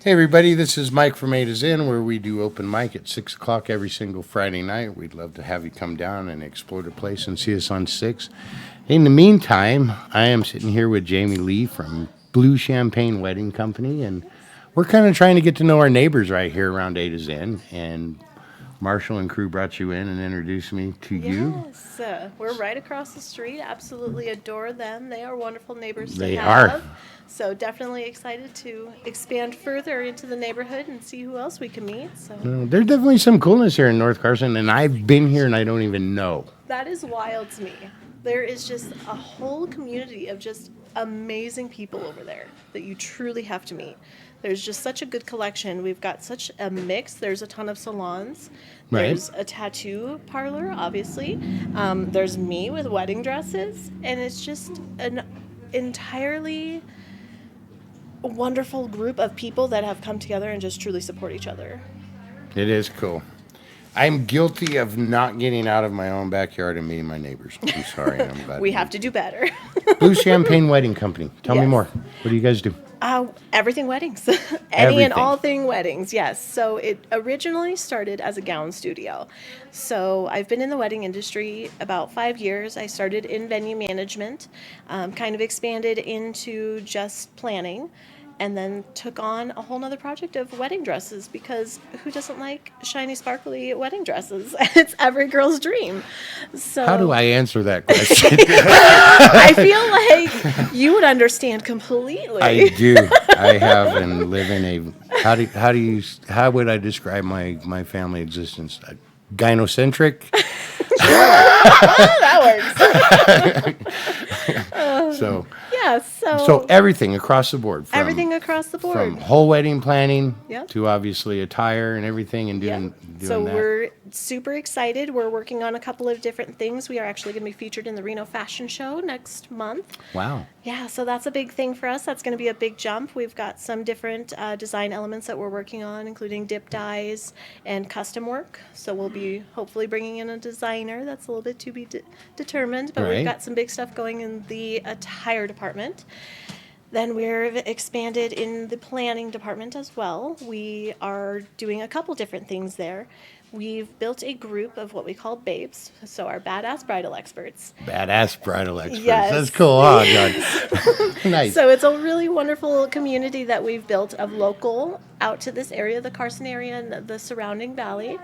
Hey everybody, this is Mike from A to Zen, where we do open mic at 6 o'clock every single Friday night. We'd love to have you come down and explore the place and see us on 6. In the meantime, I am sitting here with Jamie Lee from Blue Champagne Wedding Company, and we're kind of trying to get to know our neighbors right here around A to Zen. And Marshall and crew brought you in and introduced me to you. Yes, we're right across the street. Absolutely adore them. They are wonderful neighbors to They have. are. So definitely excited to expand further into the neighborhood and see who else we can meet. So There's definitely some coolness here in North Carson, and I've been here and I don't even know. that is wild to me. There is just a whole community of just amazing people over there that you truly have to meet. There's just such a good collection. We've got such a mix. There's a ton of salons. Right. There's a tattoo parlor, obviously. There's me with wedding dresses. And it's just an entirely wonderful group of people that have come together and just truly support each other. It is cool. I'm guilty of not getting out of my own backyard and meeting my neighbors. I'm sorry. I'm glad. We have to do better. Blue Champagne Wedding Company. Tell me Yes. more. What do you guys do? Everything weddings. Any Everything. and all thing weddings, yes. So it originally started as a gown studio. So I've been in the wedding industry about 5 years. I started in venue management, kind of expanded into just planning, and then took on a whole nother project of wedding dresses because who doesn't like shiny, sparkly wedding dresses? It's every girl's dream. So How do I answer that question? I feel like you would understand completely. I do. I have and live in a. How would I describe my family existence? Gynocentric. That works. So Yeah, so everything across the board. From, everything across the board. From whole wedding planning Yep. to obviously attire and everything and Yeah. doing So that. we're super excited. We're working on a couple of different things. We are actually going to be featured in the Reno Fashion Show next month. Wow. Yeah, so that's a big thing for us. That's going to be a big jump. We've got some different design elements that we're working on, including dip dyes and custom work. So we'll be hopefully bringing in a designer. That's a little bit to be determined, but Right. we've got some big stuff going in the attire department. Then we're expanded in the planning department as well. We are doing a couple different things there. We've built a group of what we call babes, so our badass bridal experts. Badass bridal experts. Yes. That's cool. Oh, God. Nice. So it's a really wonderful community that we've built of local out to this area, the Carson area and the surrounding valley,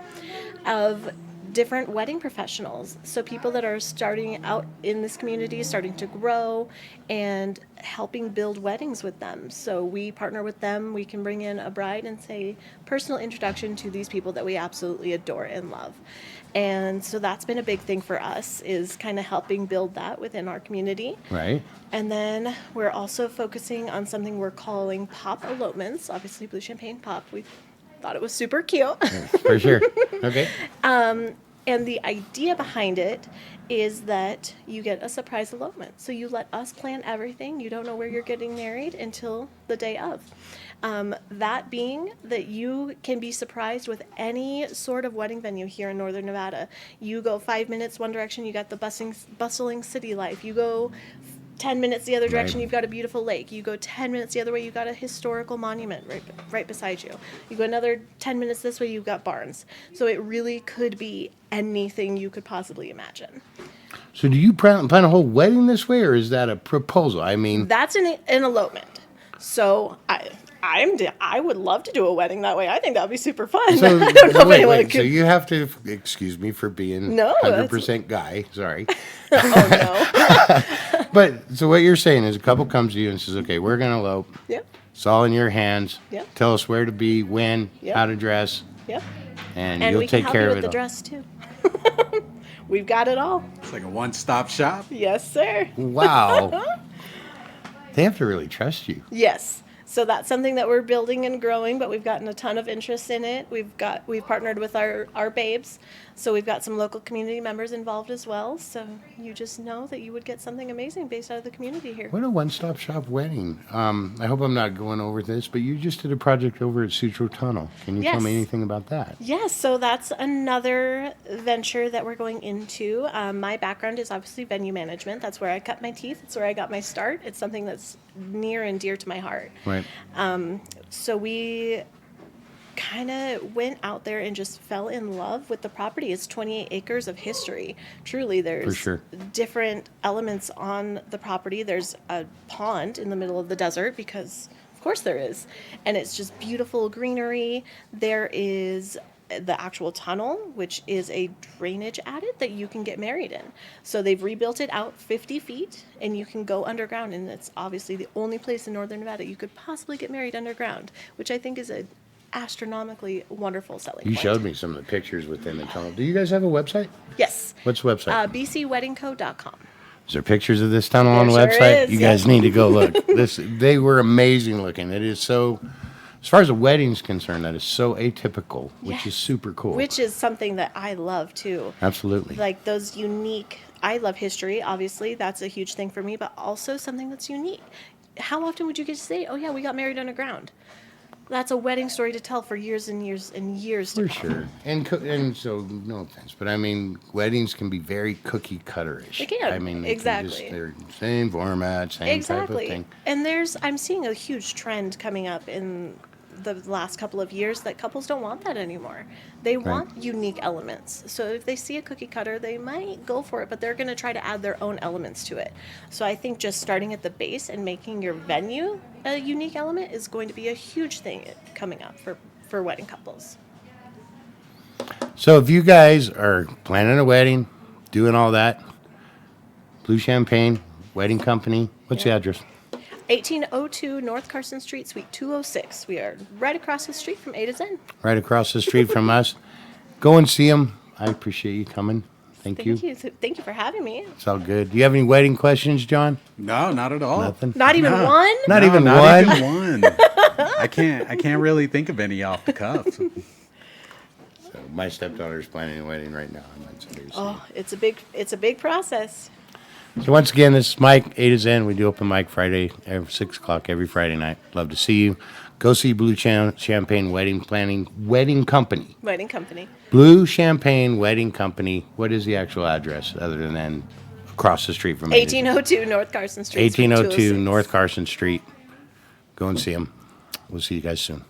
of different wedding professionals. So people that are starting out in this community, starting to grow and helping build weddings with them. So we partner with them. We can bring in a bride and say personal introduction to these people that we absolutely adore and love. And so that's been a big thing for us, is kind of helping build that within our community. Right. And then we're also focusing on something we're calling pop elopements. Obviously, Blue Champagne Pop. We thought it was super cute. For sure. Okay. And the idea behind it is that you get a surprise elopement. So you let us plan everything. You don't know where you're getting married until the day of. That being that you can be surprised with any sort of wedding venue here in Northern Nevada. You go 5 minutes one direction, you got the bustling city life. You go 10 minutes the other direction, Right. you've got a beautiful lake. You go 10 minutes the other way, you've got a historical monument right beside you. You go another 10 minutes this way, you've got barns. So it really could be anything you could possibly imagine. So do you plan a whole wedding this way, or is that a proposal? I mean, That's an elopement. So I would love to do a wedding that way. I think that would be super fun. so I don't know if anyone wait. could. So you have to excuse me for being No, that's- 100% guy. Sorry. Oh But so what you're saying is a couple comes to you and says, "Okay, we're gonna elope. no. Yep. It's all in your hands. Yep. Tell us where to be, when, Yep. how to dress, Yep. and, And you'll we can take help care you of with it the all." dress too. We've got it all. It's like a one-stop shop. Yes, sir. Wow. They have to really trust you. Yes. So that's something that we're building and growing, but we've gotten a ton of interest in it. We've partnered with our babes, so we've got some local community members involved as well. So you just know that you would get something amazing based out of the community here. What a one-stop shop wedding. I hope I'm not going over this, but you just did a project over at Sutro Tunnel. Can you tell me Yes. anything about that? Yes, so that's another venture that we're going into. My background is obviously venue management. That's where I cut my teeth. It's where I got my start. It's something that's near and dear to my heart. Right. So we kind of went out there and just fell in love with the property. It's 28 acres of history. Truly, there's sure. different elements on the property. There's a pond in the middle of the desert because, of course, there is. And it's just beautiful greenery. There is the actual tunnel, which is a drainage adit that you can get married in. So they've rebuilt it out 50 feet and you can go underground. And it's obviously the only place in northern Nevada you could possibly get married underground, which I think is a astronomically wonderful selling You point. showed me some of the pictures within the tunnel. Do you guys have a website? Yes. What's the website? bcweddingco.com. Is there pictures of this tunnel on the There sure website? is, You yes. guys need to go look. They were amazing looking. It is so, as far as a wedding's concerned, that is so atypical, which is Yes. super cool. Which is something that I love too. Absolutely. Like those unique, I love history, obviously. That's a huge thing for me, but also something that's unique. How often would you get to say, oh yeah, we got married underground? That's a wedding story to tell for years and years and years to For come. sure. And so, no offense, but I mean, weddings can be very cookie cutter-ish. They can, I mean, exactly. They're same format, same type of Exactly. thing. And I'm seeing a huge trend coming up in the last couple of years that couples don't want that anymore. They want unique elements. So if they see a cookie cutter, they might go for it, but they're going to try to add their own elements to it. So I think just starting at the base and making your venue a unique element is going to be a huge thing coming up for wedding couples. So if you guys are planning a wedding, doing all that, Blue Champagne Wedding Company, what's the address? 1802 North Carson Street, Suite 206. We are right across the street from A to Zen. Right across the street from us. Go and see them. I appreciate you coming. Thank you. Thank you for having me. It's all good. Do you have any wedding questions, John? No, not at all. Nothing? Not even No. one? Not No, even not one? even one. I can't really think of any off the cuff. So my stepdaughter's planning a wedding right now. I'm not serious. Oh, it's a big process. So once again, this is Mike, A to Zen. We do open mic Friday, 6 o'clock every Friday night. Love to see you. Go see Blue Champagne Wedding Company. Wedding company. Blue Champagne Wedding Company. What is the actual address other than across the street from A to Zen? 1802 North Carson Street. Suite 1802 206. North Carson Street. Go and see them. We'll see you guys soon.